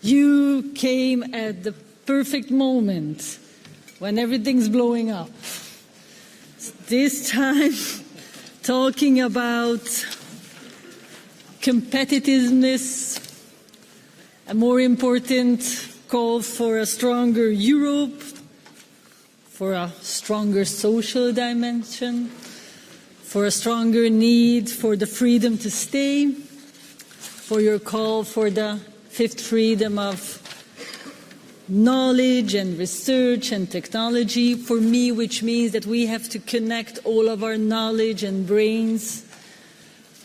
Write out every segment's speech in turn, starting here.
You came at the perfect moment when everything's blowing up. This time, talking about competitiveness, a more important call for a stronger Europe, for a stronger social dimension, for a stronger need for the freedom to stay, for your call for the fifth freedom of knowledge and research and technology, for me, which means that we have to connect all of our knowledge and brains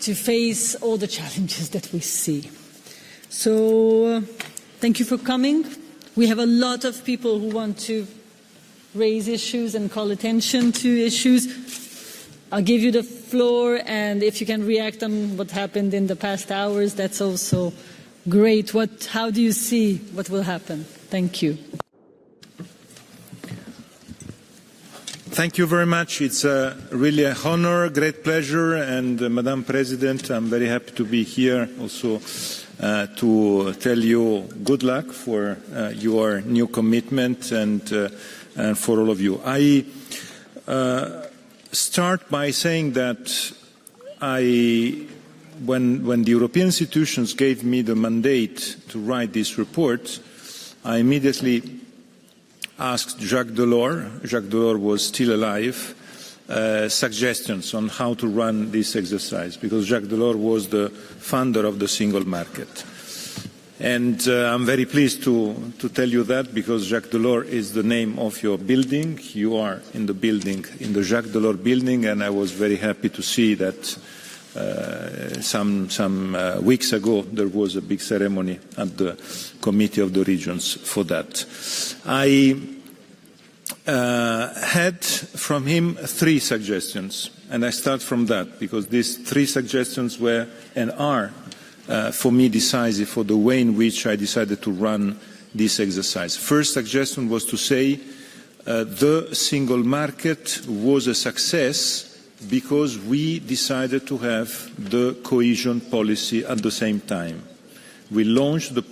to face all the challenges that we see. So, thank you for coming. We have a lot of people who want to raise issues and call attention to issues. I'll give you the floor, and if you can react on what happened in the past hours, that's also great. How do you see what will happen? Thank you. Thank you very much. It's really an honor, great pleasure, and Madam President, I'm very happy to be here also to tell you good luck for your new commitment and for all of you. I start by saying that when the European institutions gave me the mandate to write this report, I immediately asked Jacques Delors was still alive, suggestions on how to run this exercise, because Jacques Delors was the founder of the single market. And I'm very pleased to tell you that, because Jacques Delors is the name of your building. You are in the building, in the Jacques Delors building, and I was very happy to see that some weeks ago there was a big ceremony at the Committee of the Regions for that. I had from him 3 suggestions, and I start from that because these 3 suggestions were and are for me decisive for the way in which I decided to run this exercise. First suggestion was to say the single market was a success because we decided to have the cohesion policy at the same time. We launched the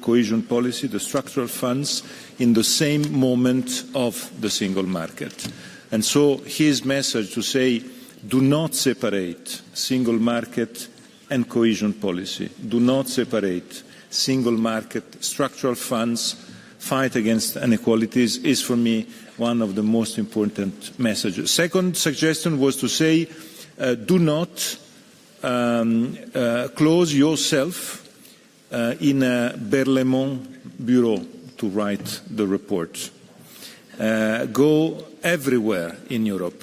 cohesion policy, the structural funds, in the same moment of the single market. And so his message to say, do not separate single market and cohesion policy. Do not separate single market, structural funds, fight against inequalities is for me one of the most important messages. Second suggestion was to say, do not close yourself in a Berlaymont bureau to write the report. Go everywhere in Europe.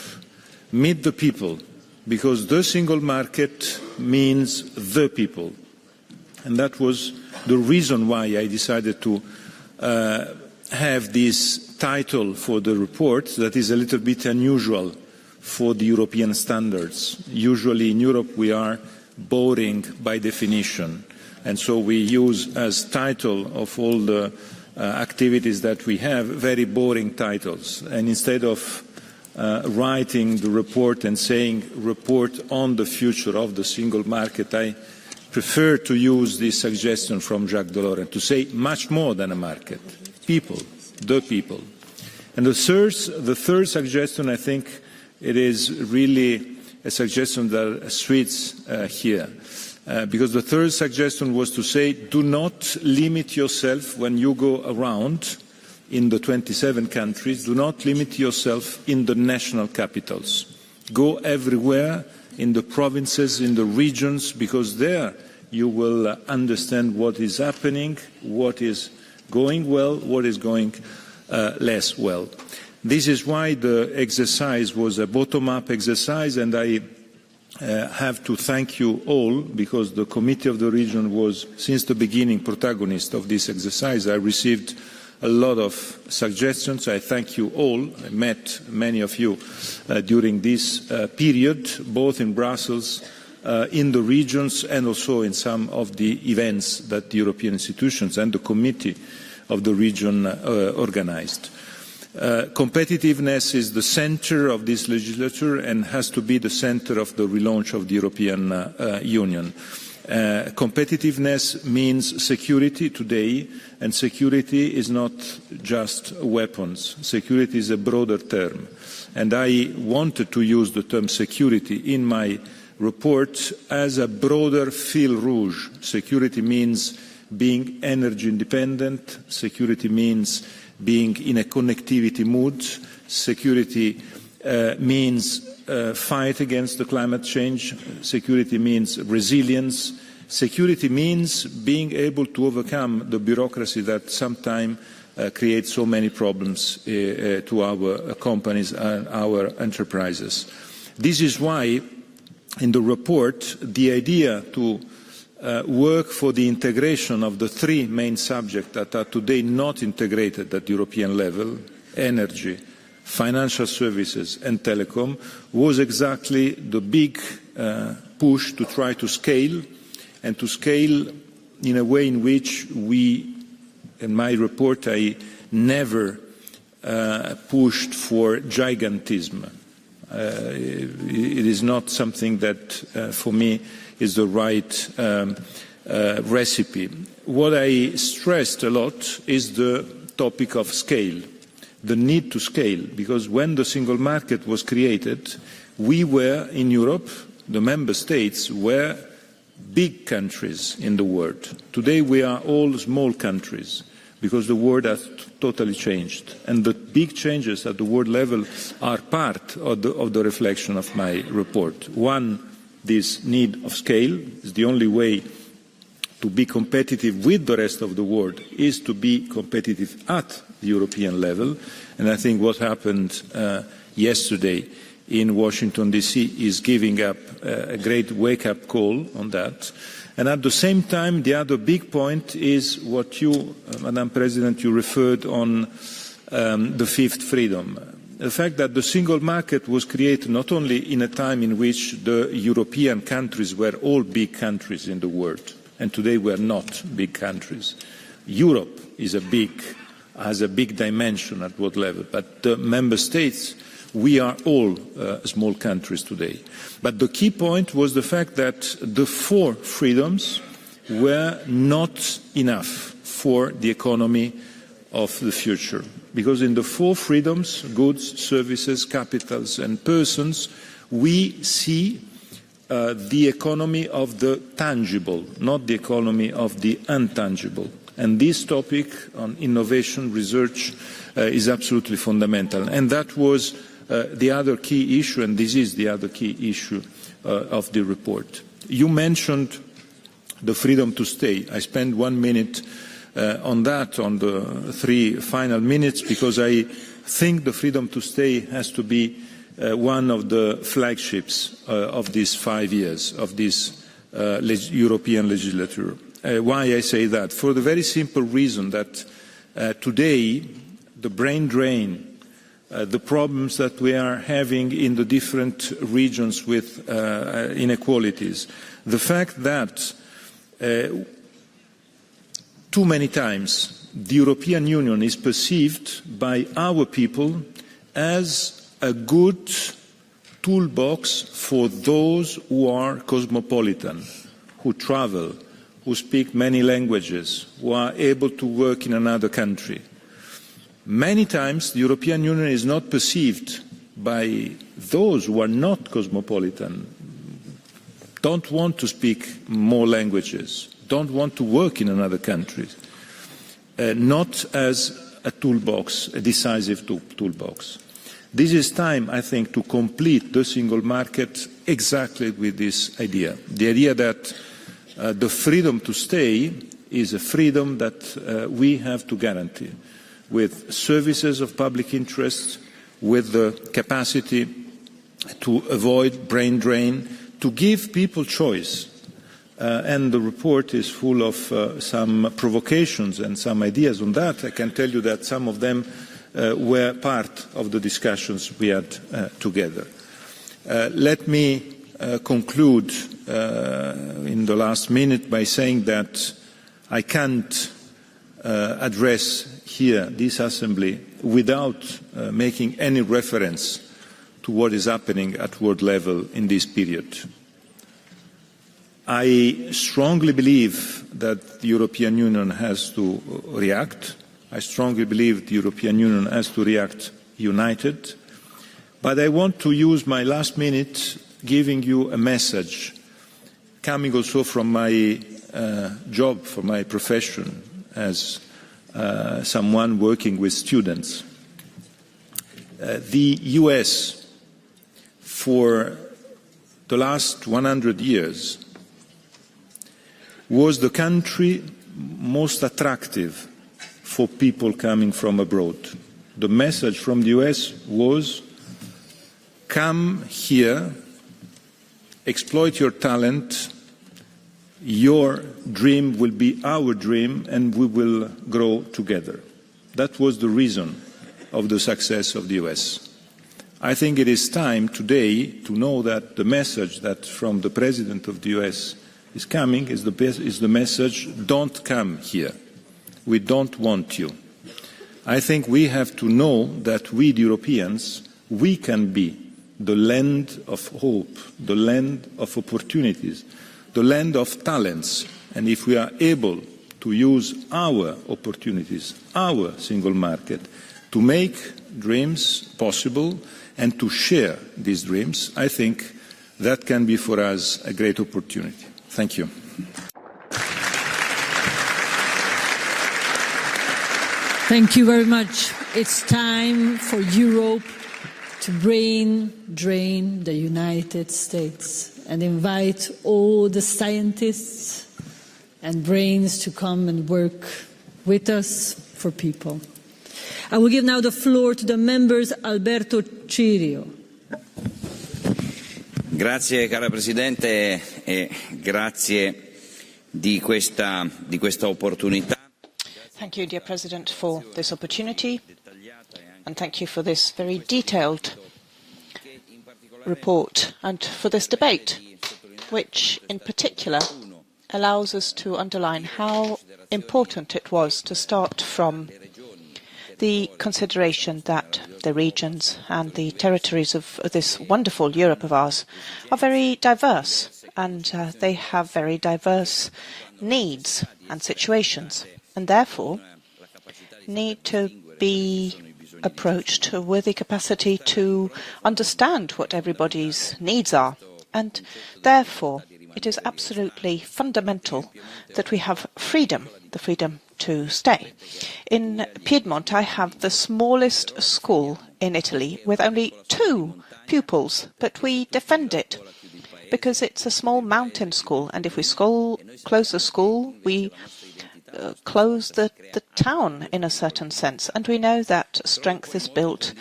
Meet the people, because the single market means the people. And that was the reason why I decided to have this title for the report that is a little bit unusual for the European standards. Usually in Europe we are boring by definition, and so we use as title of all the activities that we have very boring titles. And instead of writing the report and saying report on the future of the single market, I prefer to use this suggestion from Jacques Delors and to say much more than a market, people, the people. And the third suggestion, I think it is really a suggestion that suits here. Because the third suggestion was to say, do not limit yourself when you go around in the 27 countries, do not limit yourself in the national capitals. Go everywhere, in the provinces, in the regions, because there you will understand what is happening, what is going well, what is going less well. This is why the exercise was a bottom-up exercise, and I have to thank you all, because the Committee of the Region was, since the beginning, protagonist of this exercise. I received a lot of suggestions. I thank you all. I met many of you during this period, both in Brussels, in the regions, and also in some of the events that the European institutions and the Committee of the Region organized. Competitiveness is the center of this legislature and has to be the center of the relaunch of the European Union. Competitiveness means security today, and security is not just weapons. Security is a broader term. And I wanted to use the term security in my report as a broader fil rouge. Security means being energy independent. Security means being in a connectivity mood. Security means fight against the climate change. Security means resilience. Security means being able to overcome the bureaucracy that sometimes creates so many problems to our companies and our enterprises. This is why in the report the idea to work for the integration of the three main subjects that are today not integrated at European level, energy, financial services and telecom, was exactly the big push to try to scale, and to scale in a way in which we, in my report, I never pushed for gigantism. It is not something that, for me, is the right recipe. What I stressed a lot is the topic of scale, the need to scale, because when the single market was created, we were, in Europe, the member states were big countries in the world. Today we are all small countries, because the world has totally changed. And the big changes at the world level are part of the reflection of my report. One, this need of scale is the only way to be competitive with the rest of the world is to be competitive at the European level. And I think what happened yesterday in Washington, D.C. is giving up a great wake-up call on that. And at the same time, the other big point is what you, Madam President, you referred on the fifth freedom. The fact that the single market was created not only in a time in which the European countries were all big countries in the world, and today we are not big countries. Europe has a big dimension at world level, but the member states, we are all small countries today. But the key point was the fact that the four freedoms were not enough for the economy of the future. Because in the four freedoms, goods, services, capitals and persons, we see the economy of the tangible, not the economy of the intangible. And this topic on innovation, research is absolutely fundamental. And that was the other key issue, and this is the other key issue of the report. You mentioned the freedom to stay. I spent 1 minute on that, on the 3 final minutes, because I think the freedom to stay has to be one of the flagships of these 5 years of this European legislature. Why I say that? For the very simple reason that today the brain drain, the problems that we are having in the different regions with inequalities, the fact that too many times the European Union is perceived by our people as a good toolbox for those who are cosmopolitan, who travel, who speak many languages, who are able to work in another country. Many times the European Union is not perceived by those who are not cosmopolitan, don't want to speak more languages, don't want to work in another country, not as a toolbox, a decisive toolbox. This is time, I think, to complete the single market exactly with this idea. The idea that the freedom to stay is a freedom that we have to guarantee, with services of public interest, with the capacity to avoid brain drain, to give people choice. And the report is full of some provocations and some ideas on that. I can tell you that some of them were part of the discussions we had together. Let me conclude in the last minute by saying that I can't address here this assembly without making any reference to what is happening at world level in this period. I strongly believe that the European Union has to react. I strongly believe the European Union has to react united. But I want to use my last minute giving you a message coming also from my job, from my profession as someone working with students. The US, for the last 100 years, was the country most attractive for people coming from abroad. The message from the US was, come here, exploit your talent, your dream will be our dream, and we will grow together. That was the reason of the success of the US. I think it is time today to know that the message that from the President of the US is coming is the message, don't come here. We don't want you. I think we have to know that we, the Europeans, we can be the land of hope, the land of opportunities, the land of talents. And if we are able to use our opportunities, our single market, to make dreams possible and to share these dreams, I think that can be for us a great opportunity. Thank you. Thank you very much. It's time for Europe to drain the United States and invite all the scientists and brains to come and work with us for people. I will give now the floor to the members. Alberto Cirio. Grazie cara Presidente e grazie di questa opportunità. Thank you, dear President, for this opportunity, and thank you for this very detailed report and for this debate, which in particular allows us to underline how important it was to start from the consideration that the regions and the territories of this wonderful Europe of ours are very diverse, and they have very diverse needs and situations, and therefore need to be approached with the capacity to understand what everybody's needs are. And therefore, it is absolutely fundamental that we have freedom, the freedom to stay. In Piedmont, I have the smallest school in Italy with only 2 pupils, but we defend it because it's a small mountain school, and if we close the school, we close the town in a certain sense, and we know that strength is built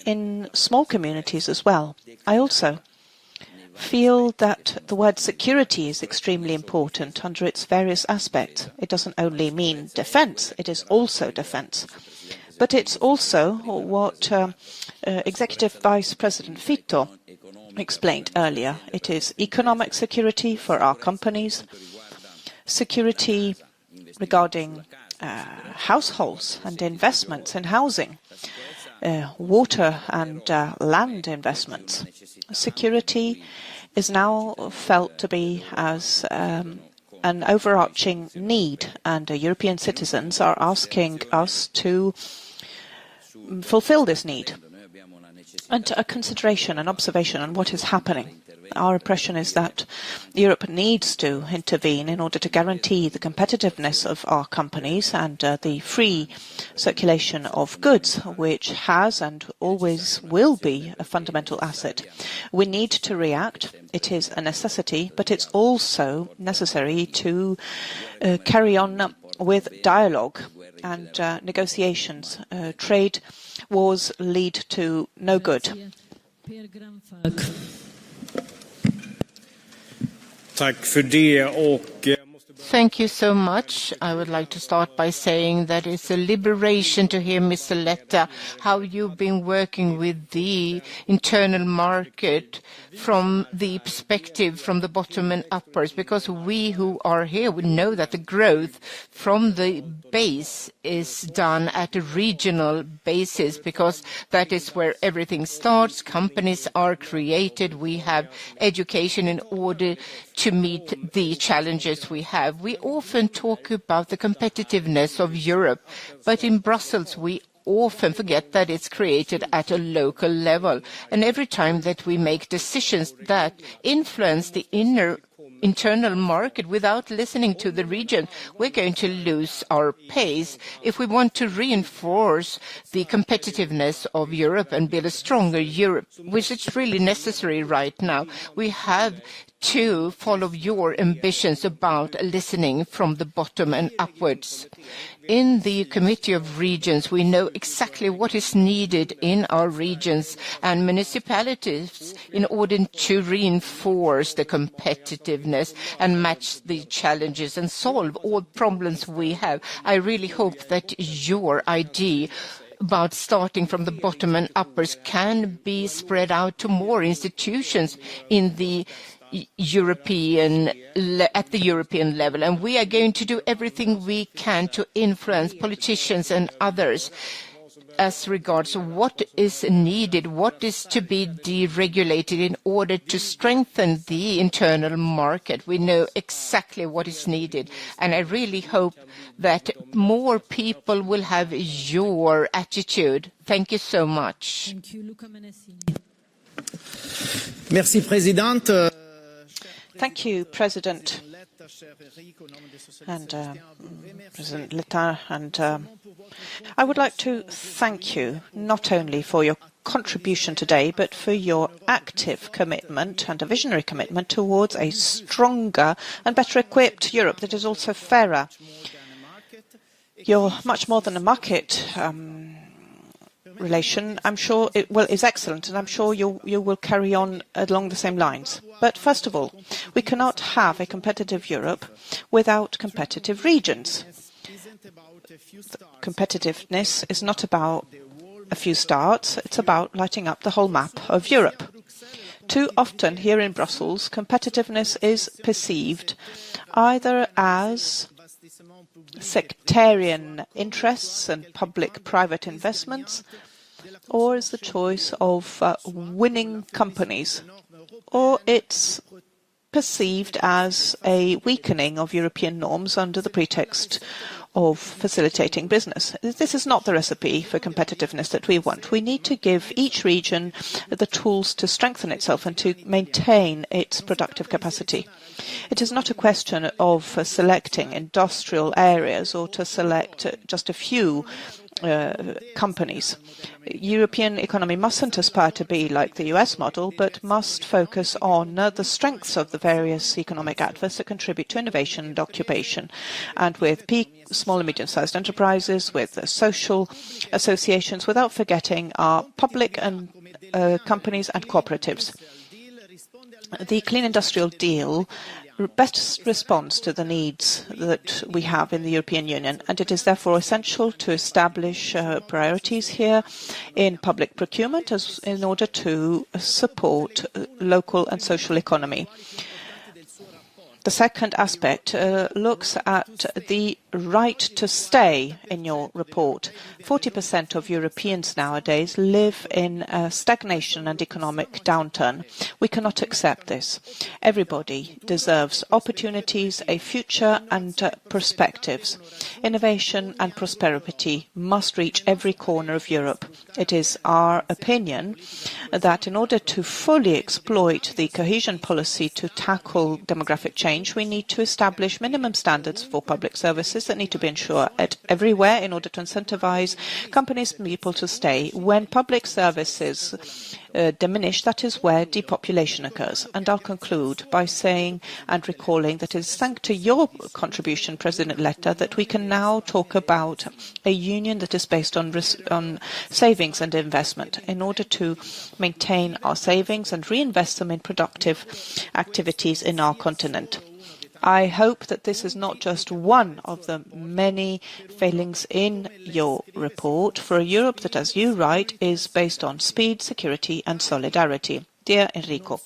in small communities as well. I also feel that the word security is extremely important under its various aspects. It doesn't only mean defence, it is also defence. But it's also what Executive Vice President Fitto explained earlier. It is economic security for our companies, security regarding households and investments in housing, water and land investments. Security is now felt to be as an overarching need, and European citizens are asking us to fulfill this need. And a consideration, an observation on what is happening. Our impression is that Europe needs to intervene in order to guarantee the competitiveness of our companies and the free circulation of goods, which has and always will be a fundamental asset. We need to react. It is a necessity, but it's also necessary to carry on with dialogue and negotiations. Trade wars lead to no good. Thank you so much. I would like to start by saying that it's a liberation to hear, Mr. Letta, how you've been working with the internal market from the perspective from the bottom and upwards, because we who are here, we know that the growth from the base is done at a regional basis, because that is where everything starts. Companies are created. We have education in order to meet the challenges we have. We often talk about the competitiveness of Europe, but in Brussels we often forget that it's created at a local level. And every time that we make decisions that influence the internal market without listening to the region, we're going to lose our pace. If we want to reinforce the competitiveness of Europe and build a stronger Europe, which is really necessary right now, we have to follow your ambitions about listening from the bottom and upwards. In the Committee of Regions, we know exactly what is needed in our regions and municipalities in order to reinforce the competitiveness and match the challenges and solve all problems we have. I really hope that your idea about starting from the bottom and uppers can be spread out to more institutions in the at the European level, and we are going to do everything we can to influence politicians and others as regards what is needed, what is to be deregulated in order to strengthen the internal market. We know exactly what is needed, and I really hope that more people will have your attitude. Thank you so much. Thank you, Luca Manassi. Merci, Présidente. Thank you, President. And President Letta, and I would like to thank you not only for your contribution today, but for your active commitment and a visionary commitment towards a stronger and better equipped Europe that is also fairer. You're much more than a market relation. I'm sure is excellent, and I'm sure you will carry on along the same lines. But first of all, we cannot have a competitive Europe without competitive regions. Competitiveness is not about a few starts, it's about lighting up the whole map of Europe. Too often here in Brussels, competitiveness is perceived either as sectarian interests and public-private investments, or as the choice of winning companies, or it's perceived as a weakening of European norms under the pretext of facilitating business. This is not the recipe for competitiveness that we want. We need to give each region the tools to strengthen itself and to maintain its productive capacity. It is not a question of selecting industrial areas or to select just a few companies. European economy mustn't aspire to be like the US model, but must focus on the strengths of the various economic actors that contribute to innovation and occupation, and with small and medium-sized enterprises, with social associations, without forgetting our public and companies and cooperatives. The Clean Industrial Deal best responds to the needs that we have in the European Union, and it is therefore essential to establish priorities here in public procurement in order to support local and social economy. The second aspect looks at the right to stay in your report. 40% of Europeans nowadays live in stagnation and economic downturn. We cannot accept this. Everybody deserves opportunities, a future and perspectives. Innovation and prosperity must reach every corner of Europe. It is our opinion that in order to fully exploit the cohesion policy to tackle demographic change, we need to establish minimum standards for public services that need to be ensured everywhere in order to incentivize companies and people to stay. When public services diminish, that is where depopulation occurs. And I'll conclude by saying and recalling that it is thanks to your contribution, President Letta, that we can now talk about a union that is based on savings and investment in order to maintain our savings and reinvest them in productive activities in our continent. I hope that this is not just one of the many failings in your report for a Europe that, as you write, is based on speed, security and solidarity. Dear Enrico,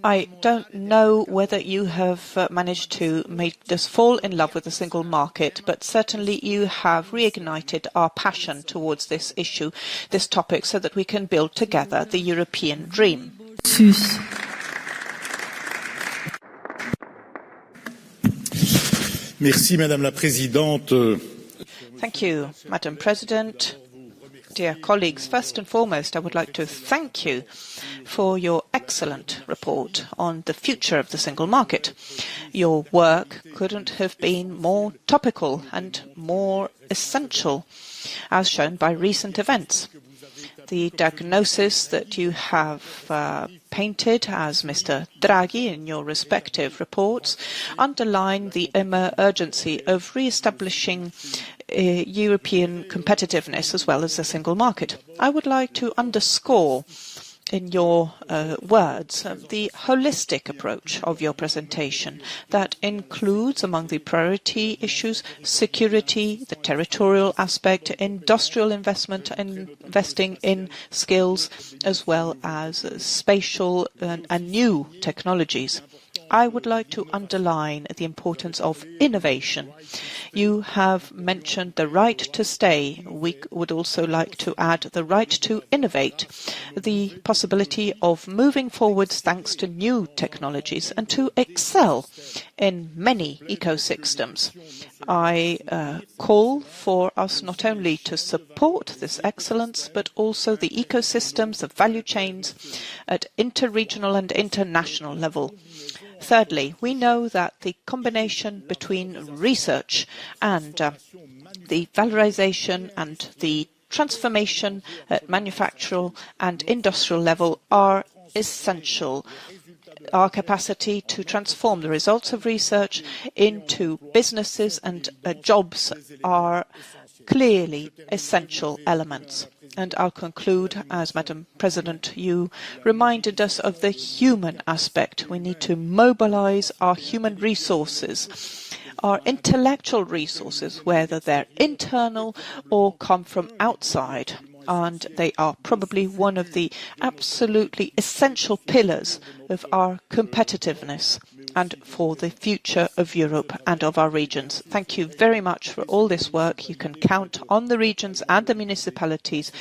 I don't know whether you have managed to make us fall in love with the single market, but certainly you have reignited our passion towards this issue, this topic, so that we can build together the European dream. Merci, Madame la Présidente. Thank you, Madam President. Dear colleagues, first and foremost, I would like to thank you for your excellent report on the future of the single market. Your work couldn't have been more topical and more essential, as shown by recent events. The diagnosis that you have painted as Mr. Draghi in your respective reports underline the urgency of re-establishing European competitiveness as well as the single market. I would like to underscore in your words the holistic approach of your presentation that includes among the priority issues security, the territorial aspect, industrial investment, investing in skills as well as spatial and new technologies. I would like to underline the importance of innovation. You have mentioned the right to stay. We would also like to add the right to innovate, the possibility of moving forwards thanks to new technologies and to excel in many ecosystems. I call for us not only to support this excellence, but also the ecosystems of value chains at interregional and international level. Thirdly, we know that the combination between research and the valorization and the transformation at manufactural and industrial level are essential. Our capacity to transform the results of research into businesses and jobs are clearly essential elements. And I'll conclude, as Madam President, you reminded us of the human aspect. We need to mobilize our human resources, our intellectual resources, whether they're internal or come from outside. And they are probably one of the absolutely essential pillars of our competitiveness and for the future of Europe and of our regions. Thank you very much for all this work. You can count on the regions and the municipalities.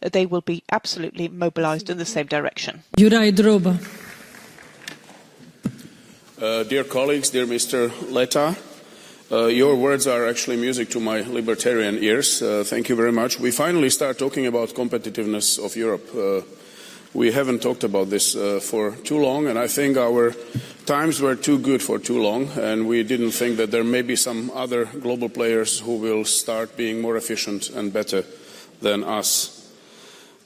They will be absolutely mobilized in the same direction. Dear colleagues, dear Mr. Letta, your words are actually music to my libertarian ears. Thank you very much. We finally start talking about competitiveness of Europe. We haven't talked about this for too long, and I think our times were too good for too long, and we didn't think that there may be some other global players who will start being more efficient and better than us.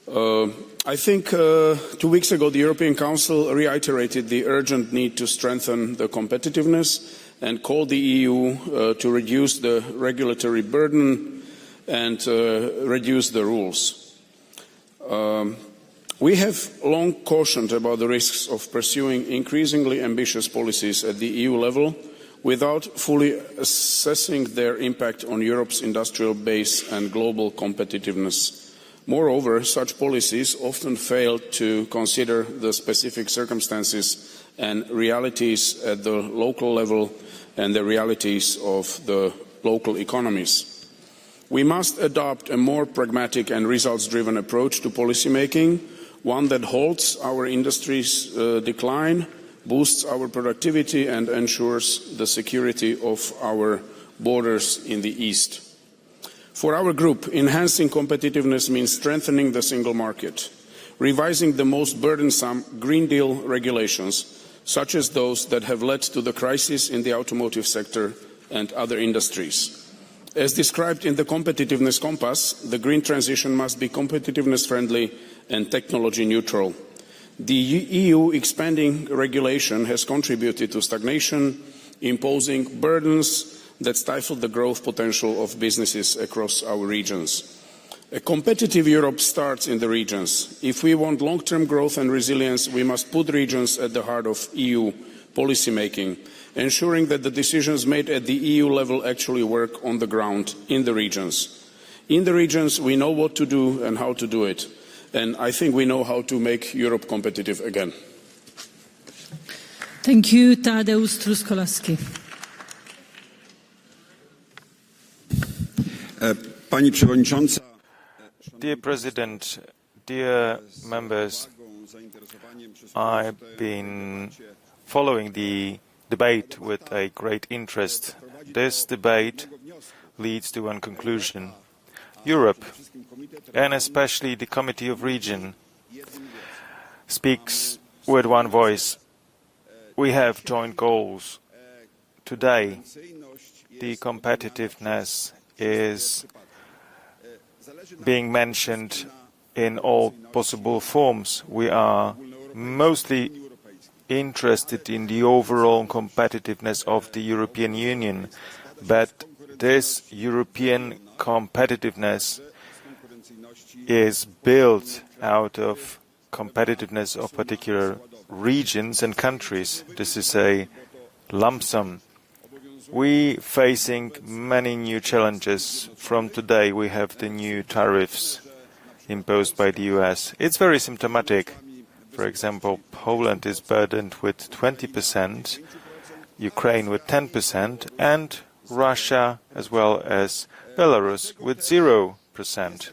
I think 2 weeks ago the European Council reiterated the urgent need to strengthen the competitiveness and called the EU to reduce the regulatory burden and reduce the rules. We have long cautioned about the risks of pursuing increasingly ambitious policies at the EU level without fully assessing their impact on Europe's industrial base and global competitiveness. Moreover, such policies often fail to consider the specific circumstances and realities at the local level and the realities of the local economies. We must adopt a more pragmatic and results-driven approach to policy making, one that halts our industry's decline, boosts our productivity and ensures the security of our borders in the East. For our group, enhancing competitiveness means strengthening the single market, revising the most burdensome Green Deal regulations, such as those that have led to the crisis in the automotive sector and other industries. As described in the Competitiveness Compass, the green transition must be competitiveness-friendly and technology-neutral. The EU expanding regulation has contributed to stagnation, imposing burdens that stifle the growth potential of businesses across our regions. A competitive Europe starts in the regions. If we want long-term growth and resilience, we must put regions at the heart of EU policy making, ensuring that the decisions made at the EU level actually work on the ground in the regions. In the regions, we know what to do and how to do it, and I think we know how to make Europe competitive again. Thank you, Tadeusz Truskolaski. Pani Przewodnicząca. Dear President, dear members, I've been following the debate with a great interest. This debate leads to one conclusion. Europe, and especially the Committee of Regions, speaks with one voice. We have joint goals. Today, the competitiveness is being mentioned in all possible forms. We are mostly interested in the overall competitiveness of the European Union, but this European competitiveness is built out of competitiveness of particular regions and countries. This is a lump sum. We facing many new challenges. From today we have the new tariffs imposed by the US. It's very symptomatic. For example, Poland is burdened with 20%, Ukraine with 10%, and Russia as well as Belarus with 0%.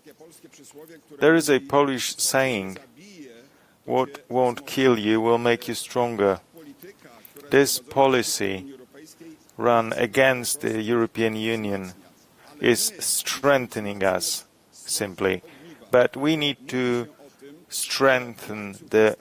There is a Polish saying, "What won't kill you will make you stronger." This policy run against the European Union is strengthening us, simply. But we need to strengthen the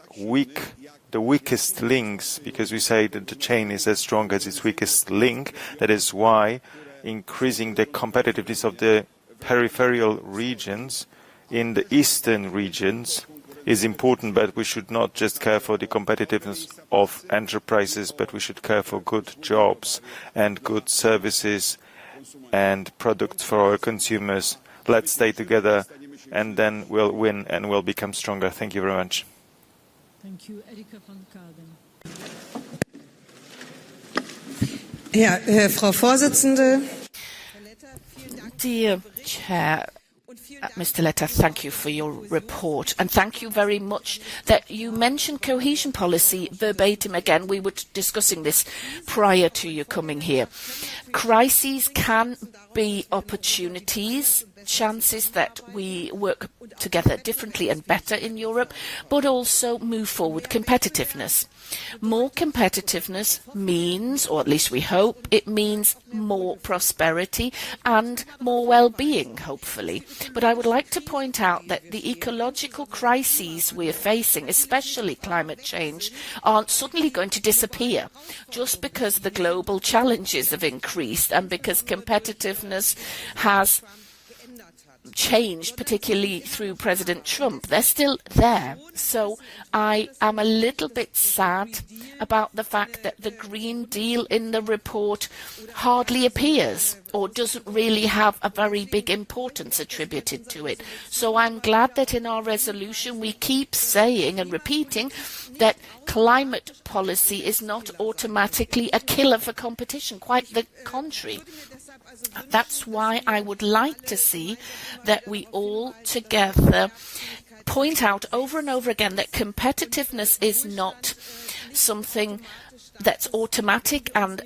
weakest links, because we say that the chain is as strong as its weakest link. That is why increasing the competitiveness of the peripheral regions in the eastern regions is important, but we should not just care for the competitiveness of enterprises, but we should care for good jobs and good services and products for our consumers. Let's stay together, and then we'll win and we'll become stronger. Thank you very much. Thank you, Erika van Kaden. Ja, Frau Vorsitzende. Dear Chair, Mr. Letta, thank you for your report, and thank you very much that you mentioned cohesion policy verbatim again. We were discussing this prior to you coming here. Crises can be opportunities, chances that we work together differently and better in Europe, but also move forward competitiveness. More competitiveness means, or at least we hope, it means more prosperity and more well-being, hopefully. But I would like to point out that the ecological crises we are facing, especially climate change, aren't suddenly going to disappear just because the global challenges have increased and because competitiveness has changed, particularly through President Trump. They're still there. So I am a little bit sad about the fact that the Green Deal in the report hardly appears or doesn't really have a very big importance attributed to it. So I'm glad that in our resolution we keep saying and repeating that climate policy is not automatically a killer for competition, quite the contrary. That's why I would like to see that we all together point out over and over again that competitiveness is not something that's automatic, and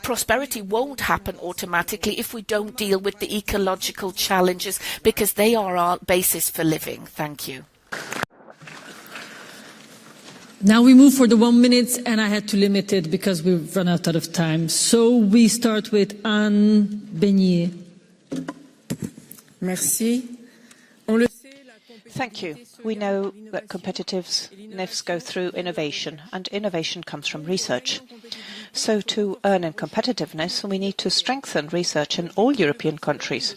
prosperity won't happen automatically if we don't deal with the ecological challenges, because they are our basis for living. Thank you. Now we move for the 1 minute, and I had to limit it because we've run out of time. So we start with Anne Beignet. Merci. Thank you. We know that competitiveness goes through innovation, and innovation comes from research. So to earn in competitiveness, we need to strengthen research in all European countries.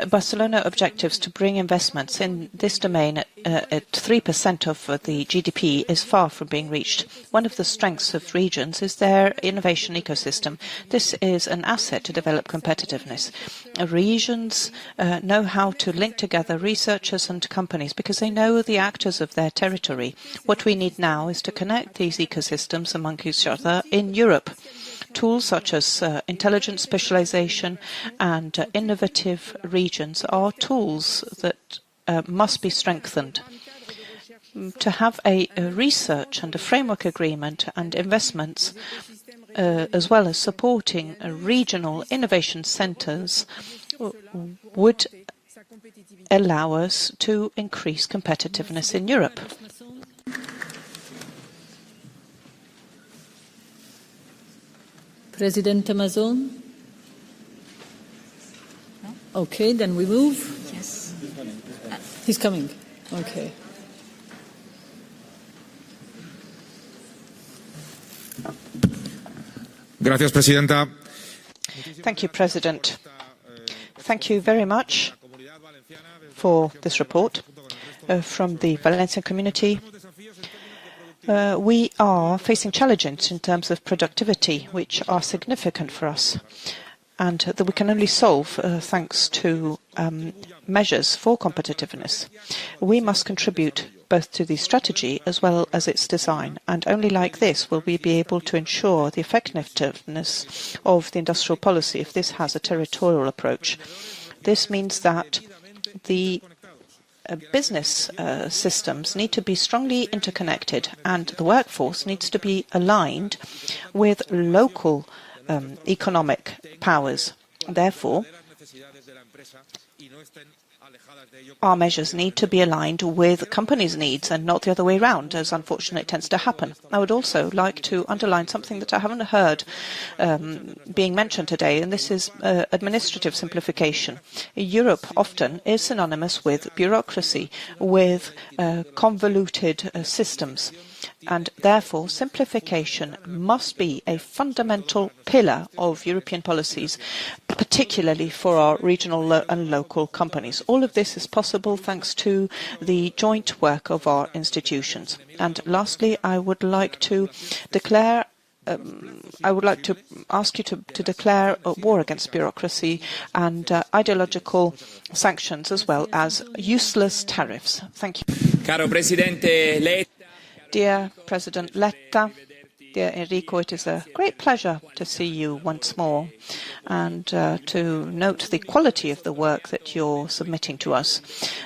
Barcelona objectives to bring investments in this domain at 3% of the GDP is far from being reached. One of the strengths of regions is their innovation ecosystem. This is an asset to develop competitiveness. Regions know how to link together researchers and companies because they know the actors of their territory. What we need now is to connect these ecosystems among each other in Europe. Tools such as intelligent specialization and innovative regions are tools that must be strengthened. To have a research and a framework agreement and investments, as well as supporting regional innovation centers, would allow us to increase competitiveness in Europe. President Amazon? No? Okay, then we move. Yes. He's coming. Okay. Gracias, Presidenta. Thank you, President. Thank you very much for this report from the Valencian community. We are facing challenges in terms of productivity, which are significant for us, and that we can only solve thanks to measures for competitiveness. We must contribute both to the strategy as well as its design, and only like this will we be able to ensure the effectiveness of the industrial policy if this has a territorial approach. This means that the business systems need to be strongly interconnected, and the workforce needs to be aligned with local economic powers. Therefore, our measures need to be aligned with companies' needs and not the other way around, as unfortunately tends to happen. I would also like to underline something that I haven't heard being mentioned today, and this is administrative simplification. Europe often is synonymous with bureaucracy, with convoluted systems. And therefore, simplification must be a fundamental pillar of European policies, particularly for our regional and local companies. All of this is possible thanks to the joint work of our institutions. And lastly, I would like to ask you to declare a war against bureaucracy and ideological sanctions, as well as useless tariffs. Thank you. Caro Presidente Letta. Dear President Letta, dear Enrico, it is a great pleasure to see you once more and to note the quality of the work that you're submitting to us.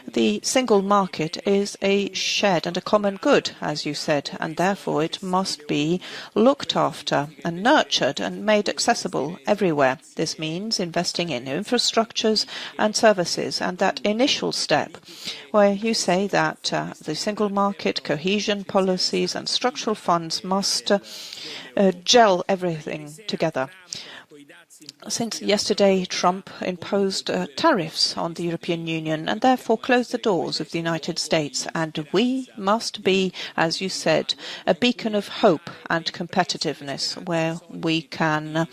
The single market is a shared and a common good, as you said, and therefore it must be looked after and nurtured and made accessible everywhere. This means investing in infrastructures and services, and that initial step where you say that the single market, cohesion policies and structural funds must gel everything together. Since yesterday, Trump imposed tariffs on the European Union and therefore closed the doors of the United States. And we must be, as you said, a beacon of hope and competitiveness, where we can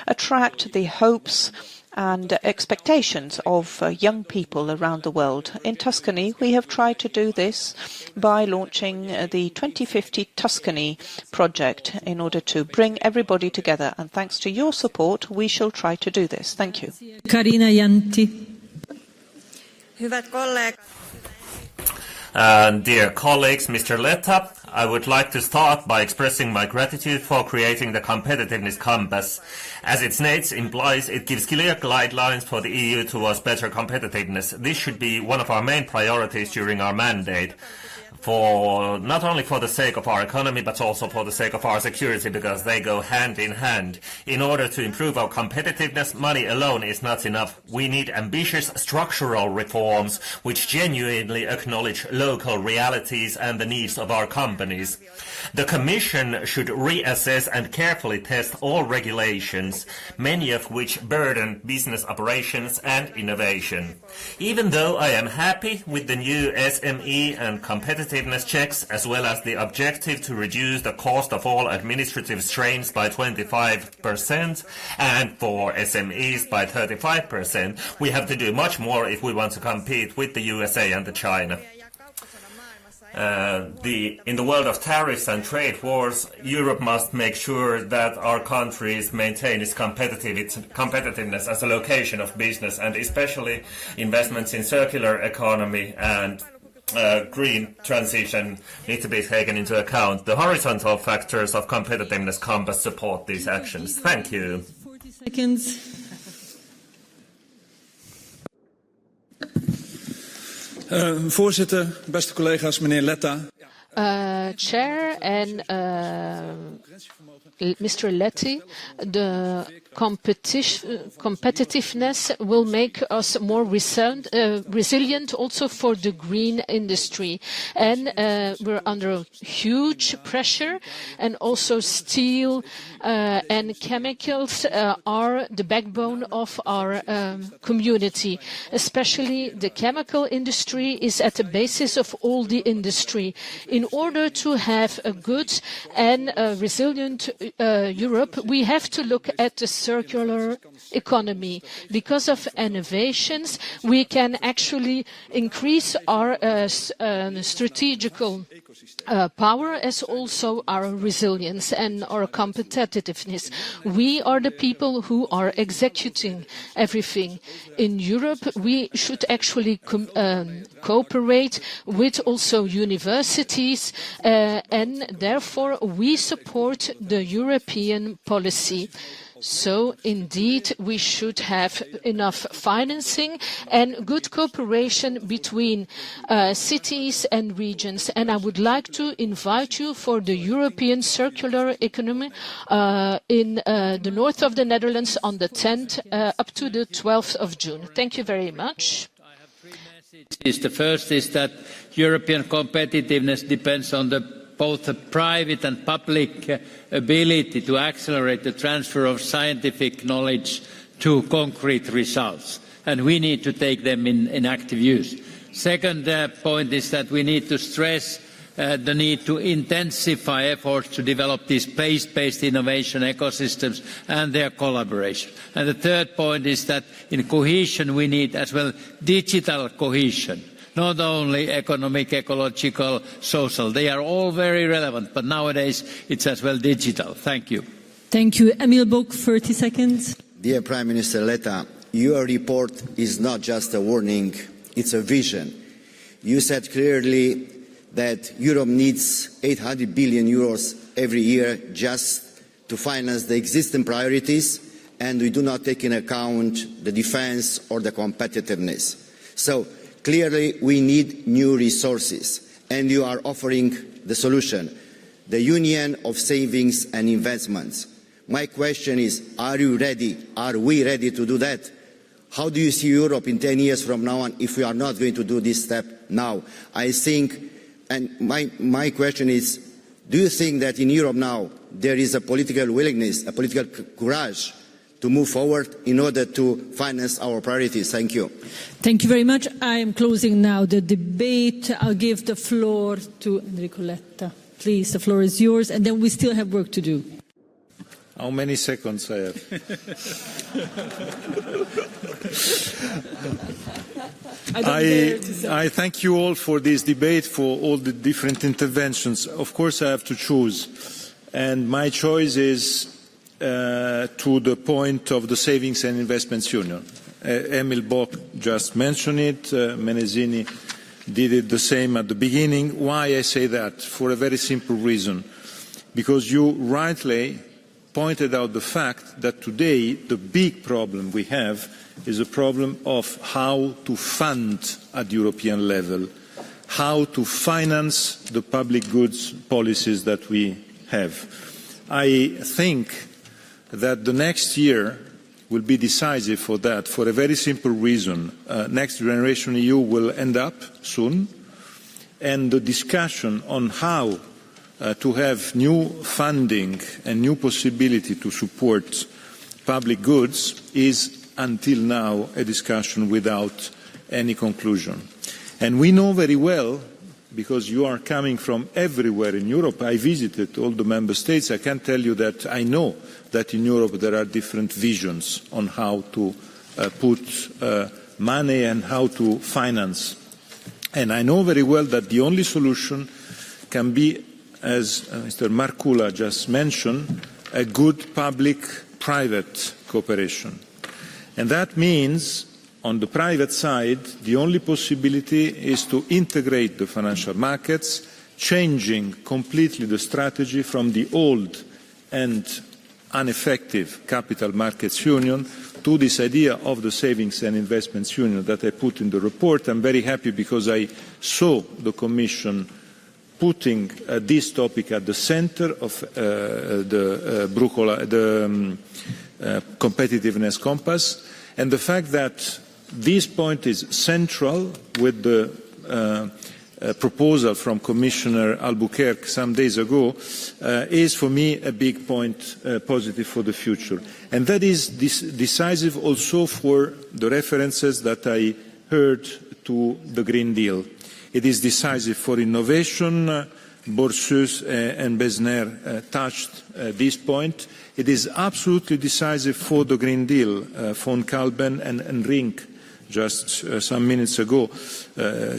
attract the hopes and expectations of young people around the world. In Tuscany, we have tried to do this by launching the 2050 Tuscany project in order to bring everybody together. And thanks to your support, we shall try to do this. Thank you. Karina Yanti. Dear colleagues, Mr. Letta, I would like to start by expressing my gratitude for creating the Competitiveness Compass. As its name implies, it gives clear guidelines for the EU towards better competitiveness. This should be one of our main priorities during our mandate, not only for the sake of our economy, but also for the sake of our security, because they go hand in hand. In order to improve our competitiveness, money alone is not enough. We need ambitious structural reforms which genuinely acknowledge local realities and the needs of our companies. The Commission should reassess and carefully test all regulations, many of which burden business operations and innovation. Even though I am happy with the new SME and competitiveness checks, as well as the objective to reduce the cost of all administrative strains by 25% and for SMEs by 35%, we have to do much more if we want to compete with the USA and China. in the world of tariffs and trade wars, Europe must make sure that our countries maintain its competitiveness as a location of business, and especially investments in circular economy and green transition need to be taken into account. The horizontal factors of competitiveness compass support these actions. Thank you. 40 seconds. Voorzitter, beste collega's, meneer Letta. Chair and Mr. Letta, the competitiveness will make us more resilient also for the green industry. And we're under huge pressure, and also steel and chemicals are the backbone of our community. Especially the chemical industry is at the basis of all the industry. In order to have a good and resilient Europe, we have to look at the circular economy. Because of innovations, we can actually increase our strategical power as also our resilience and our competitiveness. We are the people who are executing everything. In Europe, we should actually cooperate with also universities, and therefore we support the European policy. So, indeed, we should have enough financing and good cooperation between cities and regions. And I would like to invite you for the European Circular Economy in the north of the Netherlands on the 10th up to the 12th of June. Thank you very much. The first is that European competitiveness depends on both the private and public ability to accelerate the transfer of scientific knowledge to concrete results, and we need to take them in active use. Second point is that we need to stress the need to intensify efforts to develop these place-based innovation ecosystems and their collaboration. And the third point is that in cohesion we need as well digital cohesion. Not only economic, ecological, social. They are all very relevant, but nowadays it's as well digital. Thank you. Thank you. Emil Bock, 30 seconds. Dear Prime Minister Letta, your report is not just a warning, it's a vision. You said clearly that Europe needs 800 billion euros every year just to finance the existing priorities, and we do not take into account the defense or the competitiveness. So, clearly, we need new resources, and you are offering the solution, the union of savings and investments. My question is, are you ready? Are we ready to do that? How do you see Europe in 10 years from now on if we are not going to do this step now? I think, and my question is, do you think that in Europe now there is a political willingness, a political courage to move forward in order to finance our priorities? Thank you. Thank you very much. I am closing now the debate. I'll give the floor to Enrico Letta. Please, the floor is yours, and then we still have work to do. How many seconds I have? I thank you all for this debate, for all the different interventions. Of course, I have to choose, and my choice is to the point of the Savings and Investments Union. Emil Bock just mentioned it. Menezini did it the same at the beginning. Why I say that? For a very simple reason. Because you rightly pointed out the fact that today the big problem we have is a problem of how to fund at European level, how to finance the public goods policies that we have. I think that the next year will be decisive for that, for a very simple reason. Next Generation EU will end up soon, and the discussion on how to have new funding and new possibility to support public goods is until now a discussion without any conclusion. And we know very well, because you are coming from everywhere in Europe, I visited all the member states, I can tell you that I know that in Europe there are different visions on how to put money and how to finance And I know very well that the only solution can be, as Mr. Markula just mentioned, a good public-private cooperation. And that means, on the private side, the only possibility is to integrate the financial markets, changing completely the strategy from the old and ineffective capital markets union to this idea of the savings and investments union that I put in the report. I'm very happy because I saw the Commission putting this topic at the center of the competitiveness compass, and the fact that this point is central with the proposal from Commissioner Albuquerque some days ago is for me a big point positive for the future. And that is decisive also for the references that I heard to the Green Deal. It is decisive for innovation. Boursus and Besner touched this point. It is absolutely decisive for the Green Deal. Von Kalben and Rink just some minutes ago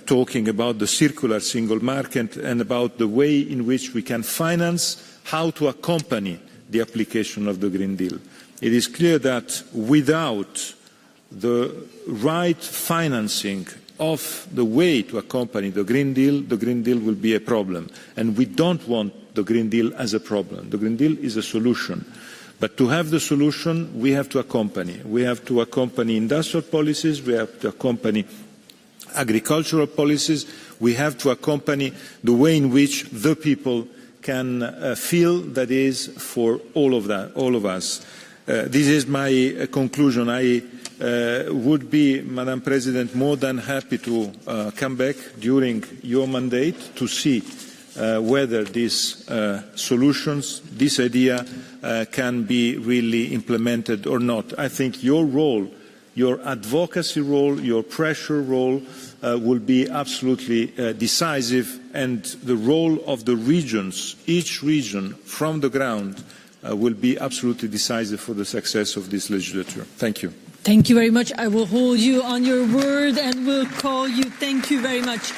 talking about the circular single market and about the way in which we can finance how to accompany the application of the Green Deal. It is clear that without the right financing of the way to accompany the Green Deal will be a problem. And we don't want the Green Deal as a problem. The Green Deal is a solution. But to have the solution, we have to accompany. We have to accompany industrial policies, we have to accompany agricultural policies, we have to accompany the way in which the people can feel that is for all of us. This is my conclusion. I would be, Madam President, more than happy to come back during your mandate to see whether these solutions, this idea, can be really implemented or not. I think your role, your advocacy role, your pressure role will be absolutely decisive, and the role of the regions, each region from the ground, will be absolutely decisive for the success of this legislature. Thank you. Thank you very much. I will hold you on your word and will call you. Thank you very much.